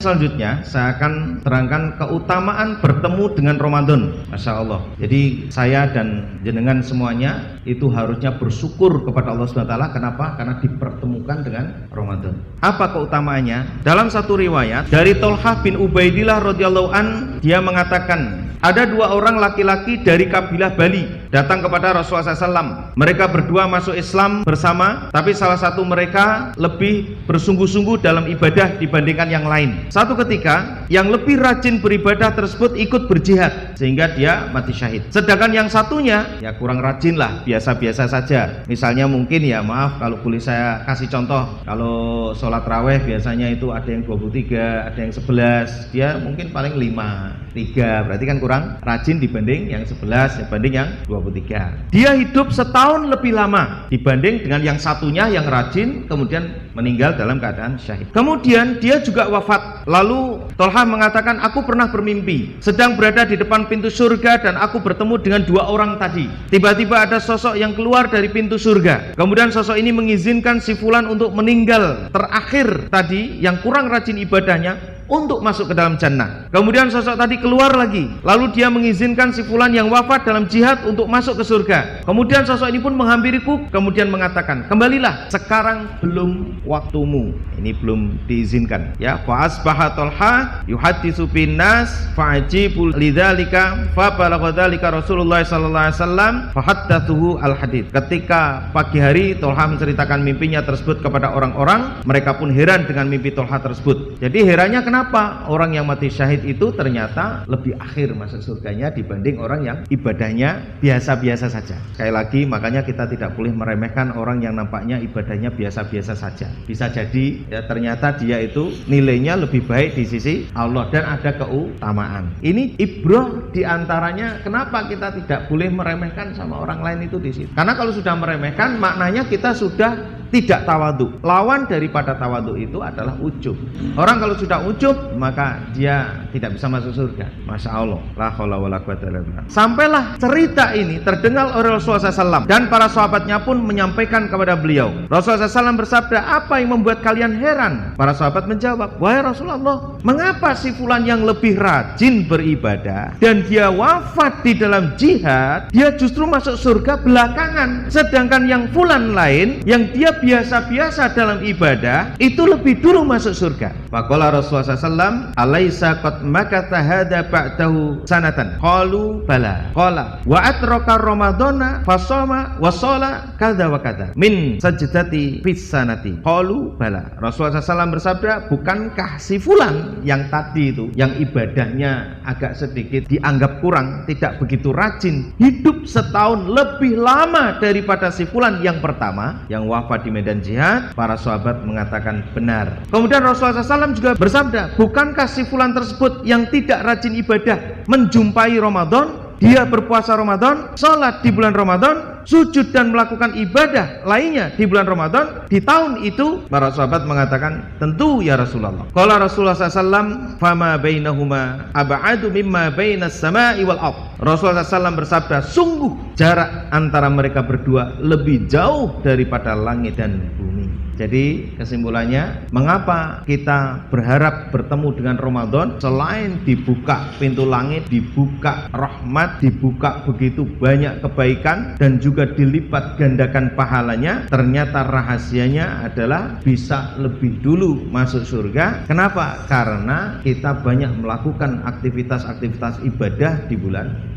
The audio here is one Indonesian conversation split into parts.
Selanjutnya saya akan terangkan keutamaan bertemu dengan Ramadan. Masya Allah. Jadi saya dan jenengan semuanya itu harusnya bersyukur kepada Allah SWT. Kenapa? Karena dipertemukan dengan Ramadan. Apa keutamaannya? Dalam satu riwayat dari Tolhah bin Ubaidillah radhiyallahu an, dia mengatakan ada dua orang laki-laki dari kabilah Bali datang kepada Rasulullah SAW. Mereka berdua masuk Islam bersama, tapi salah satu mereka lebih bersungguh-sungguh dalam ibadah dibandingkan yang lain. Satu ketika yang lebih rajin beribadah tersebut ikut berjihad sehingga dia mati syahid. Sedangkan yang satunya ya kurang rajin lah, biasa-biasa saja. Misalnya mungkin ya maaf kalau boleh saya kasih contoh, kalau sholat raweh biasanya itu ada yang 23, ada yang 11, dia mungkin paling 5, 3, berarti kan kurang rajin dibanding yang 11, dibanding yang 23. Dia hidup setahun lebih lama dibanding dengan yang satunya yang rajin kemudian meninggal dalam keadaan syahid. Kemudian dia juga wafat. Lalu Tolhah mengatakan, aku pernah bermimpi sedang berada di depan pintu surga dan aku bertemu dengan dua orang tadi. Tiba-tiba ada sosok yang keluar dari pintu surga. Kemudian sosok ini mengizinkan si fulan untuk meninggal terakhir tadi yang kurang rajin ibadahnya untuk masuk ke dalam jannah. Kemudian sosok tadi keluar lagi, lalu dia mengizinkan si fulan yang wafat dalam jihad untuk masuk ke surga. Kemudian sosok ini pun menghampiriku, kemudian mengatakan, kembalilah, sekarang belum waktumu. Ini belum diizinkan. Ya, fa asbaha Tolhah yuhaddisu bin nas fa'ajibul lidzalika fa balagha dzalika Rasulullah sallallahu alaihi wasallam fa haddatsuhu al hadits. Ketika pagi hari Tolhah menceritakan mimpinya tersebut kepada orang-orang, mereka pun heran dengan mimpi Tolhah tersebut. Jadi herannya kenapa? Orang yang mati syahid itu ternyata lebih akhir masuk surganya dibanding orang yang ibadahnya biasa-biasa saja. Sekali lagi, makanya kita tidak boleh meremehkan orang yang nampaknya ibadahnya biasa-biasa saja. Bisa jadi ya ternyata dia itu nilainya lebih baik di sisi Allah dan ada keutamaan. Ini ibrah diantaranya kenapa kita tidak boleh meremehkan sama orang lain itu di situ. Karena kalau sudah meremehkan maknanya kita sudah tidak tawadhu. Lawan daripada tawadhu itu adalah ujub. Orang kalau sudah ujub maka dia tidak bisa masuk surga. Masya Allah. La haula wala quwwata illa billah. Sampailah cerita ini terdengar oleh Rasulullah SAW dan para sahabatnya pun menyampaikan kepada beliau. Rasulullah SAW bersabda, apa yang membuat kalian heran? Para sahabat menjawab, wahai Rasulullah, mengapa si fulan yang lebih rajin beribadah dan dia wafat di dalam jihad, dia justru masuk surga belakangan, sedangkan yang fulan lain yang dia biasa-biasa dalam ibadah itu lebih dulu masuk surga. Faqala Rasulullah SAW, alaisa qad makatha hadza ba'dahu sanatan? Qalu bala. Qala wa atraka ramadhana fasama wa shala kadza wa kadza min sajdati fis sanati. Qalu bala. Rasulullah SAW bersabda, bukankah si fulan yang tadi itu yang ibadahnya agak sedikit dianggap kurang, tidak begitu rajin, hidup setahun lebih lama daripada si fulan yang pertama yang wafat di medan jihad? Para sahabat mengatakan benar. Kemudian Rasulullah SAW juga bersabda, bukankah si fulan tersebut yang tidak rajin ibadah menjumpai Ramadan, dia berpuasa Ramadan, sholat di bulan Ramadan, sujud dan melakukan ibadah lainnya di bulan Ramadan di tahun itu? Para sahabat mengatakan, tentu ya Rasulullah. Qala Rasulullah SAW, fama bainahuma ab'adu mimma bainas sama'i wal ardh. Rasulullah SAW bersabda, sungguh jarak antara mereka berdua lebih jauh daripada langit dan bumi. Jadi kesimpulannya, mengapa kita berharap bertemu dengan Ramadan? Selain dibuka pintu langit, dibuka rahmat, dibuka begitu banyak kebaikan dan juga dilipat gandakan pahalanya, ternyata rahasianya adalah bisa lebih dulu masuk surga. Kenapa? Karena kita banyak melakukan aktivitas-aktivitas ibadah di bulan.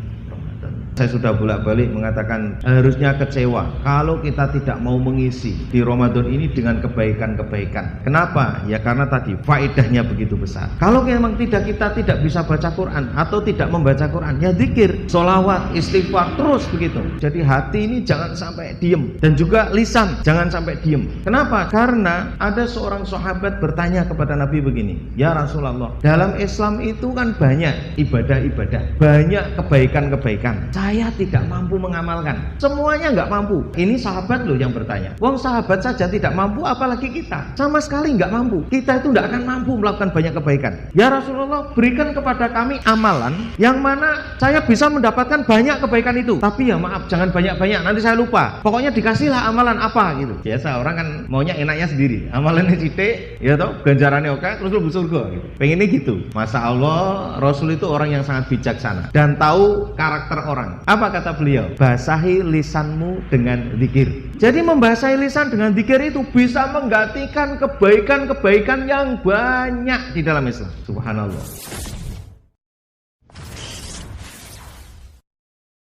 Saya sudah bolak-balik mengatakan harusnya kecewa kalau kita tidak mau mengisi di Ramadan ini dengan kebaikan-kebaikan. Kenapa? Ya karena tadi faedahnya begitu besar. Kalau memang kita tidak bisa baca Quran atau tidak membaca Quran, ya zikir, sholawat, istighfar terus begitu. Jadi hati ini jangan sampai diem dan juga lisan jangan sampai diem. Kenapa? Karena ada seorang sahabat bertanya kepada Nabi begini, ya Rasulullah, dalam Islam itu kan banyak ibadah-ibadah, banyak kebaikan-kebaikan. saya tidak mampu mengamalkan. Semuanya nggak mampu. Ini sahabat loh yang bertanya. Wong sahabat saja tidak mampu, apalagi kita. Sama sekali nggak mampu. Kita itu nggak akan mampu melakukan banyak kebaikan. Ya Rasulullah, berikan kepada kami amalan yang mana saya bisa mendapatkan banyak kebaikan itu. Tapi ya maaf, jangan banyak-banyak, nanti saya lupa. Pokoknya dikasihlah amalan apa gitu. Biasa orang kan maunya enaknya sendiri. Amalannya sithik, ya toh, ganjarannya oke, terus lu surga gitu. Pengennya gitu. Masya Allah, Rasul itu orang yang sangat bijaksana dan tahu karakter orang. Apa kata beliau? Basahi lisanmu dengan zikir. Jadi membasahi lisan dengan zikir itu bisa menggantikan kebaikan-kebaikan yang banyak di dalam Islam. Subhanallah.